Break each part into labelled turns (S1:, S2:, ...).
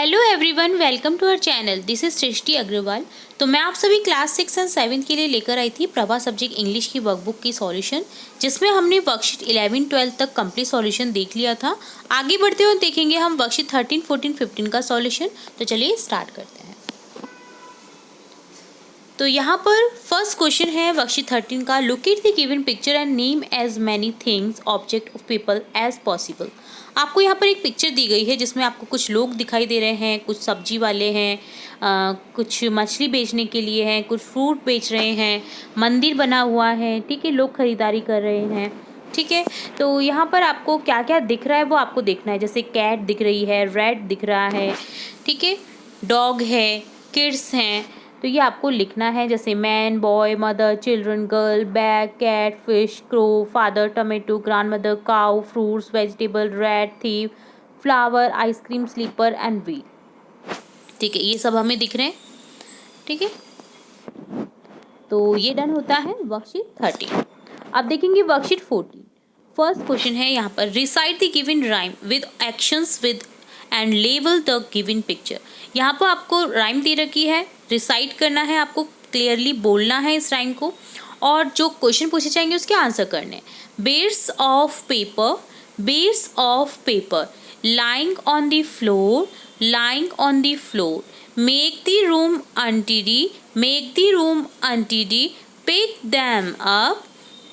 S1: Hello everyone, welcome to our channel. This is Srishti Agrawal. तो मैं आप सभी क्लास 6 एंड 7 के लिए लेकर आई थी प्रभा सब्जेक्ट इंग्लिश की वर्कबुक की सॉल्यूशन, जिसमें हमने वर्कशीट 11, 12 तक कंप्लीट सॉल्यूशन देख लिया था। आगे बढ़ते हुए देखेंगे हम वर्कशीट 13, 14, 15 का सॉल्यूशन। तो चलिए स्टार्ट करते हैं। तो यहाँ पर फर्स्ट क्वेश्चन है वर्कशीट 13 का, locate the given picture and name as many things object of people as possible. आपको यहाँ पर एक पिक्चर दी गई है जिसमें आपको कुछ लोग दिखाई दे रहे हैं, कुछ सब्जी वाले हैं, कुछ मछली बेचने के लिए हैं, कुछ फ्रूट बेच रहे हैं, मंदिर बना हुआ है, ठीक है, लोग खरीदारी कर रहे हैं, ठीक है। तो यहाँ पर आपको क्या क्या दिख रहा है वो आपको देखना है। जैसे कैट दिख रही है, रैट दिख रहा है, ठीक है, डॉग है, किड्स हैं, तो ये आपको लिखना है। जैसे man, boy, mother, children, girl, bag, cat, fish, crow, father, tomato, grandmother, cow, fruits, vegetable, rat, thief, flower, ice cream, slipper and we. ठीक है, ये सब हमें दिख रहे हैं, ठीक है। तो ये डन होता है वर्कशीट 13। अब देखेंगे वर्कशीट 14। फर्स्ट क्वेश्चन है यहाँ पर, recite the given rhyme with actions with and label the given picture. यहाँ पर आपको राइम दे रखी है, रिसाइट करना है, आपको क्लियरली बोलना है इस राइम को, और जो क्वेश्चन पूछे जाएंगे उसके आंसर करने हैं। Beds of paper, beds of paper, lying on the floor, lying on the floor, make the room untidy, make the room untidy, pick them up,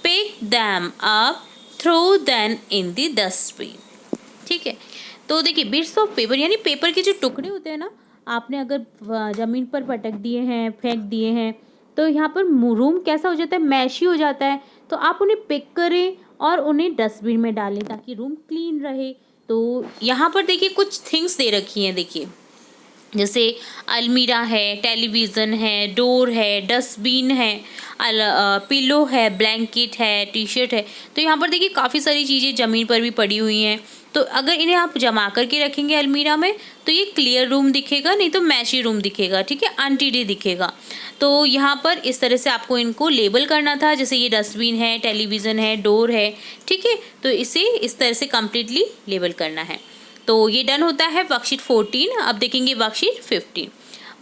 S1: pick them up, throw them in the dustbin। ठीक है, तो देखिए bits of paper यानी paper के जो टुकड़े होते हैं ना, आपने अगर ज़मीन पर पटक दिए हैं, फेंक दिए हैं, तो यहाँ पर रूम कैसा हो जाता है, मैशी हो जाता है। तो आप उन्हें पिक करें और उन्हें डस्टबिन में डालें ताकि रूम क्लीन रहे। तो यहाँ पर देखिए कुछ थिंग्स दे रखी हैं, देखिए जैसे अलमीरा है, टेलीविज़न है, डोर है, डस्टबिन है, पिलो है, ब्लैंकेट है, टी शर्ट है। तो यहाँ पर देखिए काफ़ी सारी चीज़ें ज़मीन पर भी पड़ी हुई हैं। तो अगर इन्हें आप जमा करके रखेंगे अलमीरा में तो ये क्लियर रूम दिखेगा, नहीं तो मैशी रूम दिखेगा, ठीक है, अनटिडी दिखेगा। तो यहाँ पर इस तरह से आपको इनको लेबल करना था। जैसे ये डस्टबिन है, टेलीविज़न है, डोर है, ठीक है, तो इसे इस तरह से कम्प्लीटली लेबल करना है। तो ये डन होता है वर्कशीट 14। अब देखेंगे वर्कशीट 15।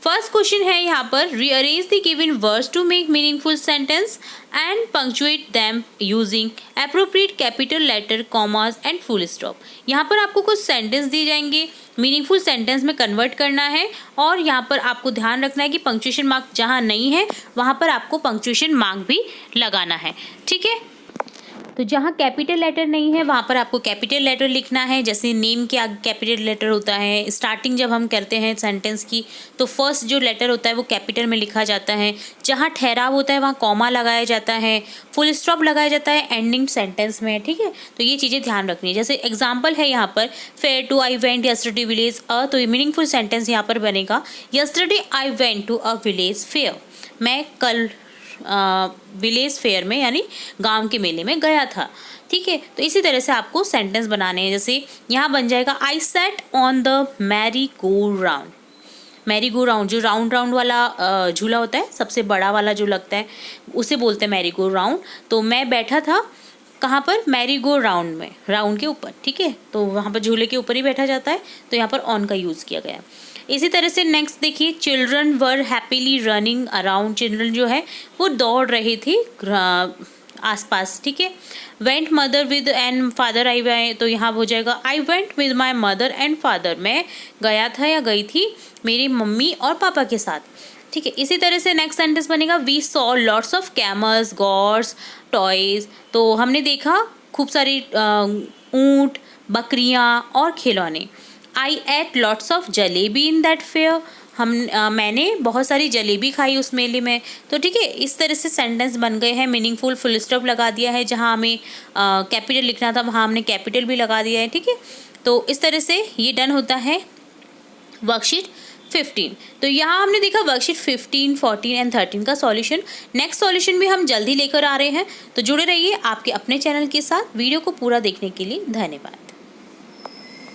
S1: फर्स्ट क्वेश्चन है यहाँ पर, rearrange the given words to make meaningful sentence and punctuate them using appropriate capital letter, commas and full stop. यहाँ पर आपको कुछ सेंटेंस दिए जाएंगे, मीनिंगफुल सेंटेंस में कन्वर्ट करना है, और यहाँ पर आपको ध्यान रखना है कि पंक्चुएशन मार्क जहाँ नहीं है वहाँ पर आपको पंक्चुएशन मार्क भी लगाना है, ठीक है। तो जहाँ कैपिटल लेटर नहीं है वहाँ पर आपको कैपिटल लेटर लिखना है। जैसे नेम के आगे कैपिटल लेटर होता है, स्टार्टिंग जब हम करते हैं सेंटेंस की तो फर्स्ट जो लेटर होता है वो कैपिटल में लिखा जाता है। जहाँ ठहराव होता है वहाँ कॉमा लगाया जाता है, फुल स्टॉप लगाया जाता है एंडिंग सेंटेंस में, ठीक है। तो ये चीज़ें ध्यान रखनी है। जैसे एग्जाम्पल है यहाँ पर, fair to I went yesterday village a, तो ये मीनिंगफुल सेंटेंस यहाँ पर बनेगा, yesterday I went to a village fair, मैं कल विलेज फेयर में यानी गांव के मेले में गया था, ठीक है। तो इसी तरह से आपको सेंटेंस बनाने हैं। जैसे यहाँ बन जाएगा, I sat on the merry go round. Merry go round जो राउंड राउंड वाला झूला होता है, सबसे बड़ा वाला जो लगता है उसे बोलते हैं मैरी गो राउंड। तो मैं बैठा था कहाँ पर, मैरी गो राउंड में, राउंड के ऊपर, ठीक है। तो वहाँ पर झूले के ऊपर ही बैठा जाता है, तो यहाँ पर ऑन का यूज़ किया गया। इसी तरह से नेक्स्ट देखिए, children were happily running around, children जो है वो दौड़ रहे थे आसपास, ठीक है। Went mother with and father I way, तो यहाँ हो जाएगा I went with my mother and father, मैं गया था या गई थी मेरी मम्मी और पापा के साथ, ठीक है। इसी तरह से नेक्स्ट सेंटेंस बनेगा, we saw lots of camels, goats, toys, तो हमने देखा खूब सारी ऊँट, बकरियाँ और खिलौने। I ate lots of jalebi in that fair, मैंने बहुत सारी जलेबी खाई उस मेले में। तो ठीक है, इस तरह से सेंटेंस बन गए हैं मीनिंगफुल। फुल स्टॉप लगा दिया है, जहाँ हमें कैपिटल लिखना था वहाँ हमने कैपिटल भी लगा दिया है, ठीक है। तो इस तरह से ये डन होता है वर्कशीट 15। तो यहाँ हमने देखा वर्कशीट 15, 14 एंड 13 का सॉल्यूशन। नेक्स्ट सॉल्यूशन भी हम जल्दी लेकर आ रहे हैं, तो जुड़े रहिए आपके अपने चैनल के साथ। वीडियो को पूरा देखने के लिए धन्यवाद।